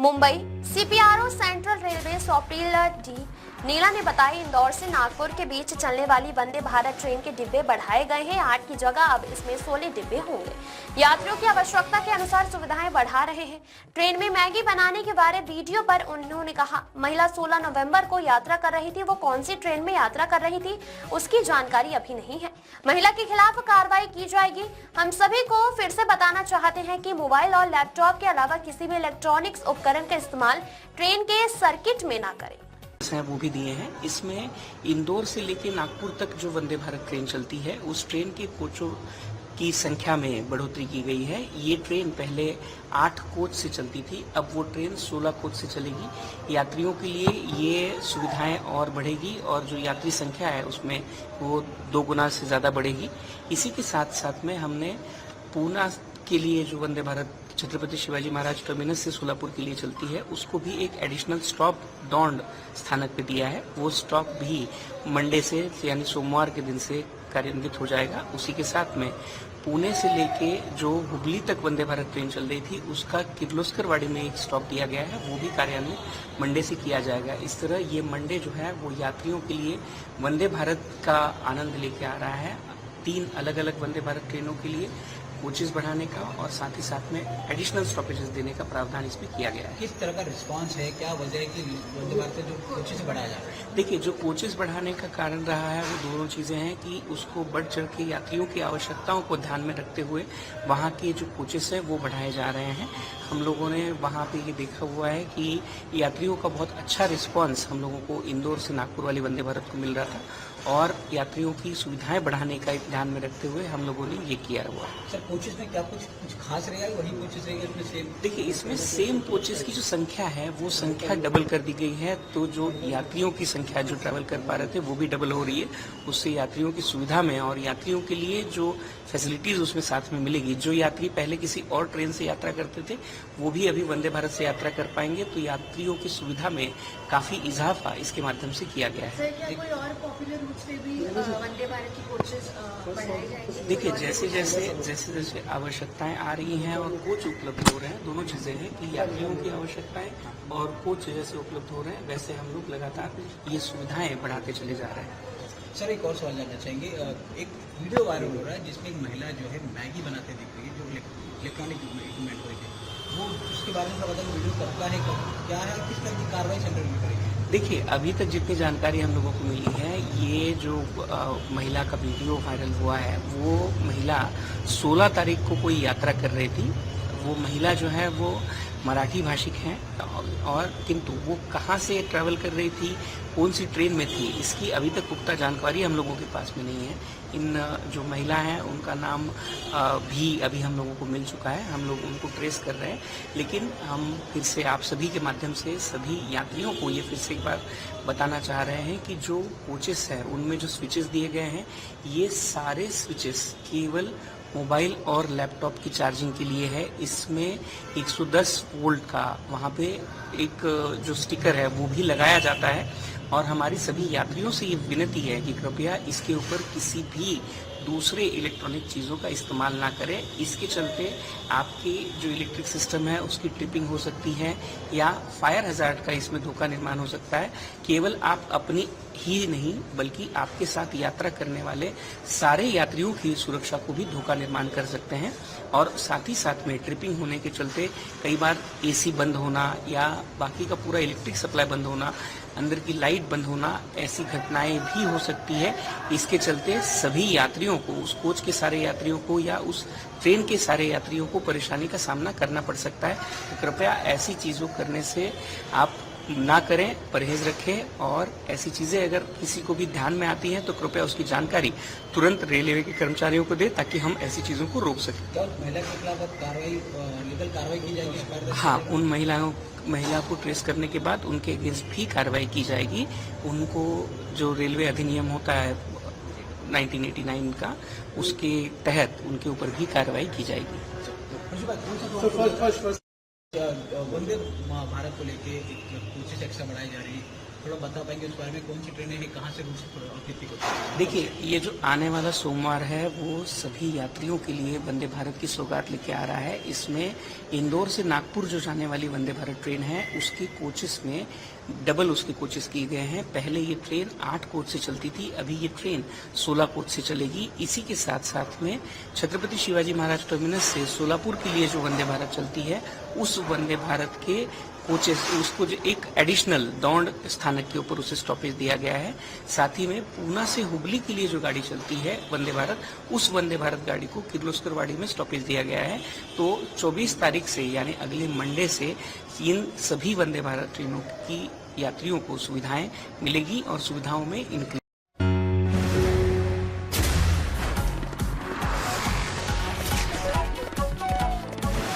Mumbai CPRO central railway operator D Neela ने बताया, इंदौर से नागपुर के बीच चलने वाली वंदे भारत ट्रेन के डिब्बे बढ़ाए गए हैं। 8 की जगह अब इसमें 16 डिब्बे होंगे। यात्रियों की आवश्यकता के अनुसार सुविधाएं बढ़ा रहे हैं। ट्रेन में मैगी बनाने के बारे वीडियो पर उन्होंने कहा, महिला 16 नवंबर को यात्रा कर रही थी। वो कौन सी ट्रेन में यात्रा कर रही थी उसकी जानकारी अभी नहीं है। महिला के खिलाफ कार्रवाई की जाएगी। हम सभी को फिर से बताना चाहते हैं कि मोबाइल और लैपटॉप के अलावा किसी भी इलेक्ट्रॉनिक्स उपकरण का इस्तेमाल ट्रेन के सर्किट में न करें। वो भी दिए हैं। इसमें इंदौर से लेकर नागपुर तक जो वंदे भारत ट्रेन चलती है उस ट्रेन के कोचों की संख्या में बढ़ोतरी की गई है। ये ट्रेन पहले 8 कोच से चलती थी, अब वो ट्रेन 16 कोच से चलेगी। यात्रियों के लिए ये सुविधाएं और बढ़ेगी और जो यात्री संख्या है उसमें वो 2 गुना से ज़्यादा बढ़ेगी। इसी के साथ साथ में हमने पूना के लिए जो वंदे भारत छत्रपति शिवाजी महाराज टर्मिनस से सोलापुर के लिए चलती है उसको भी एक एडिशनल स्टॉप दौंड स्थानक पे दिया है। वो स्टॉप भी मंडे से यानी सोमवार के दिन से कार्यान्वित हो जाएगा। उसी के साथ में पुणे से लेके जो हुबली तक वंदे भारत ट्रेन चल रही थी उसका किर्लोस्करवाड़ी में एक स्टॉप दिया गया है, वो भी कार्यान्वित मंडे से किया जाएगा। इस तरह ये मंडे जो है वो यात्रियों के लिए वंदे भारत का आनंद लेके आ रहा है। 3 अलग अलग वंदे भारत ट्रेनों के लिए कोचेस बढ़ाने का और साथ ही साथ में एडिशनल स्टॉपेजेस देने का प्रावधान इसमें किया गया है। किस तरह का रिस्पांस है, क्या वजह है कि वंदे भारत से जो कोचेस बढ़ाया जा रहा है? देखिए, जो कोचेस बढ़ाने का कारण रहा है वो दोनों चीज़ें हैं कि उसको बढ़ चढ़ के यात्रियों की आवश्यकताओं को ध्यान में रखते हुए वहाँ के जो कोचेस हैं वो बढ़ाए जा रहे हैं। हम लोगों ने वहाँ पे ये देखा हुआ है कि यात्रियों का बहुत अच्छा रिस्पांस हम लोगों को इंदौर से नागपुर वाली वंदे भारत को मिल रहा था और यात्रियों की सुविधाएं बढ़ाने का एक ध्यान में रखते हुए हम लोगों ने ये किया हुआ है। सर, कोचेस में क्या कुछ खास रहेगा, वही कोचेस रहेगा इसमें सेम? देखिए, इसमें सेम कोचेस की जो संख्या है वो संख्या डबल कर दी गई है, तो जो यात्रियों की संख्या जो ट्रैवल कर पा रहे थे वो भी डबल हो रही है। उससे यात्रियों की सुविधा में और यात्रियों के लिए जो फैसिलिटीज उसमें साथ में मिलेगी। जो यात्री पहले किसी और ट्रेन से यात्रा करते थे वो भी अभी वंदे भारत से यात्रा कर पाएंगे, तो यात्रियों की सुविधा में काफी इजाफा इसके माध्यम से किया गया है। सर, क्या कोई और पॉपुलर रूट से भी वंदे भारत की कोचेस बढ़ाई जाएंगी? देखिए, जैसे जैसे आवश्यकताएं आ रही हैं और कोच उपलब्ध हो रहे हैं, दोनों चीजें हैं कि यात्रियों की आवश्यकताएं और कोच जैसे उपलब्ध हो रहे हैं वैसे हम लोग लगातार ये सुविधाएं बढ़ाते चले जा रहे हैं। सर, एक और सवाल जानना चाहेंगे। एक वीडियो वायरल हो रहा है जिसमें एक महिला जो है मैगी बनाते दिख रही है, जो इलेक्ट्रॉनिक इक्विपमेंट होती है, वो उसके बारे में पता वीडियो कब का है, क्या है, किस तरह की कार्रवाई सेंटर में करेगी? देखिए, अभी तक जितनी जानकारी हम लोगों को मिली है, ये जो महिला का वीडियो वायरल हुआ है वो महिला 16 तारीख को कोई यात्रा कर रही थी। वो महिला जो है वो मराठी भाषिक हैं और किंतु वो कहाँ से ट्रैवल कर रही थी, कौन सी ट्रेन में थी, इसकी अभी तक पुख्ता जानकारी हम लोगों के पास में नहीं है। इन जो महिला हैं उनका नाम भी अभी हम लोगों को मिल चुका है, हम लोग उनको ट्रेस कर रहे हैं। लेकिन हम फिर से आप सभी के माध्यम से सभी यात्रियों को ये फिर से एक बार बताना चाह रहे हैं कि जो कोचेस हैं उनमें जो स्विचेस दिए गए हैं ये सारे स्विचेस केवल मोबाइल और लैपटॉप की चार्जिंग के लिए है। इसमें 110 वोल्ट का वहाँ पे एक जो स्टिकर है वो भी लगाया जाता है और हमारी सभी यात्रियों से ये विनती है कि कृपया इसके ऊपर किसी भी दूसरे इलेक्ट्रॉनिक चीज़ों का इस्तेमाल ना करें। इसके चलते आपके जो इलेक्ट्रिक सिस्टम है उसकी ट्रिपिंग हो सकती है या फायर हैजार्ड का इसमें धोखा निर्माण हो सकता है। केवल आप अपनी ही नहीं बल्कि आपके साथ यात्रा करने वाले सारे यात्रियों की सुरक्षा को भी धोखा निर्माण कर सकते हैं। और साथ ही साथ में ट्रिपिंग होने के चलते कई बार एसी बंद होना या बाकी का पूरा इलेक्ट्रिक सप्लाई बंद होना, अंदर की लाइट बंद होना, ऐसी घटनाएं भी हो सकती है। इसके चलते सभी यात्रियों को, उस कोच के सारे यात्रियों को या उस ट्रेन के सारे यात्रियों को परेशानी का सामना करना पड़ सकता है। तो कृपया ऐसी चीज़ों करने से आप ना करें, परहेज रखें और ऐसी चीज़ें अगर किसी को भी ध्यान में आती हैं तो कृपया उसकी जानकारी तुरंत रेलवे के कर्मचारियों को दें ताकि हम ऐसी चीज़ों को रोक सकें। क्या महिला के खिलाफ लीगल कार्रवाई की जाएगी? हाँ, उन महिला को ट्रेस करने के बाद उनके अगेंस्ट भी कार्रवाई की जाएगी। उनको जो रेलवे अधिनियम होता है 1989 का, उसके तहत उनके ऊपर भी कार्रवाई की जाएगी। वंदे भारत को लेके एक कोचेस एक्स्ट्रा बढ़ाई जा रही है, थोड़ा बता पाएंगे उस बारे में, कौन सी ट्रेनें हैं, कहाँ से रूट कितनी को? देखिए, ये जो आने वाला सोमवार है वो सभी यात्रियों के लिए वंदे भारत की सौगात लेके आ रहा है। इसमें इंदौर से नागपुर जो जाने वाली वंदे भारत ट्रेन है उसके कोचेस में डबल उसके कोचेस किए गए हैं। पहले ये ट्रेन 8 कोच से चलती थी, अभी ये ट्रेन 16 कोच से चलेगी। इसी के साथ साथ में छत्रपति शिवाजी महाराज टर्मिनस से सोलापुर के लिए जो वंदे भारत चलती है उस वंदे भारत के कोचेस उसको जो एक एडिशनल दौंड स्थानक के ऊपर उसे स्टॉपेज दिया गया है। साथ ही में पूना से हुबली के लिए जो गाड़ी चलती है वंदे भारत, उस वंदे भारत गाड़ी को किर्लोस्करवाड़ी में स्टॉपेज दिया गया है। तो 24 तारीख से यानी अगले मंडे से इन सभी वंदे भारत ट्रेनों की यात्रियों को सुविधाएं मिलेगी और सुविधाओं में इंक्रीज